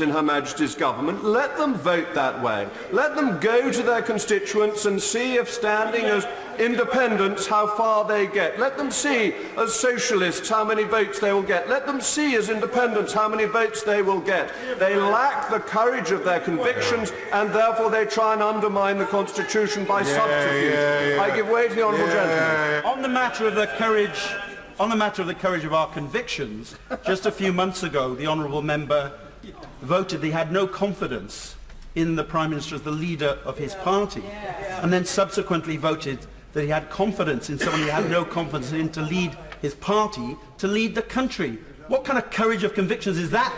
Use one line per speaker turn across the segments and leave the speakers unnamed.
in Her Majesty's government. Let them vote that way. Let them go to their constituents and see if standing as independents how far they get. Let them see as socialists how many votes they will get. Let them see as independents how many votes they will get. They lack the courage of their convictions and therefore they try and undermine the Constitution by subterfuge. I give way to the honourable gentleman.
On the matter of the courage of our convictions, just a few months ago the honourable member voted that he had no confidence in the Prime Minister as the leader of his party, and then subsequently voted that he had confidence in someone he had no confidence in to lead his party, to lead the country. What kind of courage of convictions is that?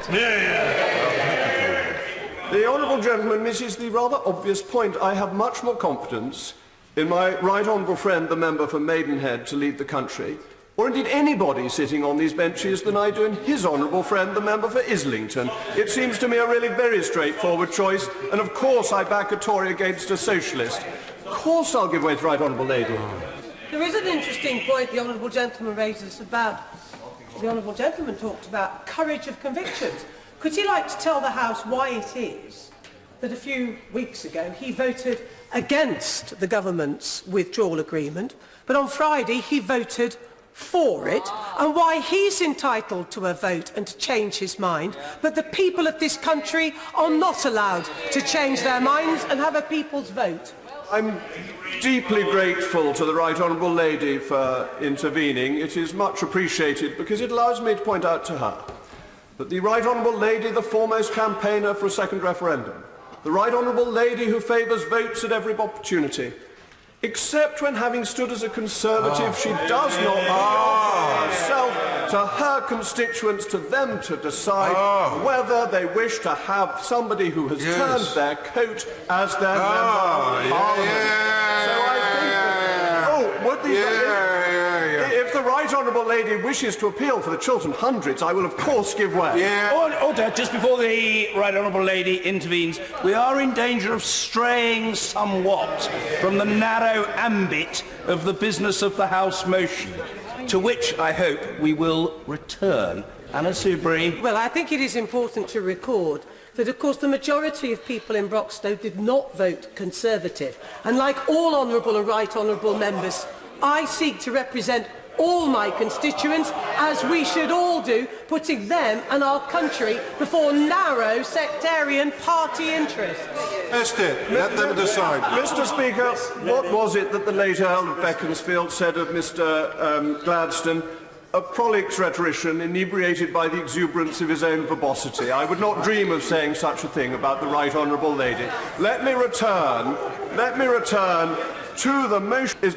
The honourable gentleman misses the rather obvious point. I have much more confidence in my right honourable friend, the member for Maidenhead, to lead the country, or indeed anybody sitting on these benches, than I do in his honourable friend, the member for Islington. It seems to me a really very straightforward choice, and of course I back a Tory against a socialist. Of course I'll give way to the right honourable lady.
There is an interesting point the honourable gentleman raises about, the honourable gentleman talked about courage of convictions. Could he like to tell the House why it is that a few weeks ago he voted against the government's withdrawal agreement, but on Friday he voted for it, and why he's entitled to a vote and to change his mind, but the people of this country are not allowed to change their minds and have a people's vote?
I'm deeply grateful to the right honourable lady for intervening. It is much appreciated because it allows me to point out to her that the right honourable lady, the foremost campaigner for a second referendum, the right honourable lady who favours votes at every opportunity, except when, having stood as a Conservative, she does not offer herself to her constituents, to them to decide whether they wish to have somebody who has turned their coat as their member of Parliament. So I think, would the... If the right honourable lady wishes to appeal for the Chiltern Hundreds, I will of course give way.
Order, just before the right honourable lady intervenes, we are in danger of straying somewhat from the narrow ambit of the business of the House motion, to which I hope we will return. Anna Soubry.
Well, I think it is important to record that, of course, the majority of people in Broxtowe did not vote Conservative. And like all honourable and right honourable members, I seek to represent all my constituents, as we should all do, putting them and our country before narrow sectarian party interests.
Let them decide.
Mr. Speaker, what was it that the late Earl of Beaconsfield said of Mr. Gladstone? A prolix rhetorician inebriated by the exuberance of his own verbosity. I would not dream of saying such a thing about the right honourable lady. Let me return to the motion.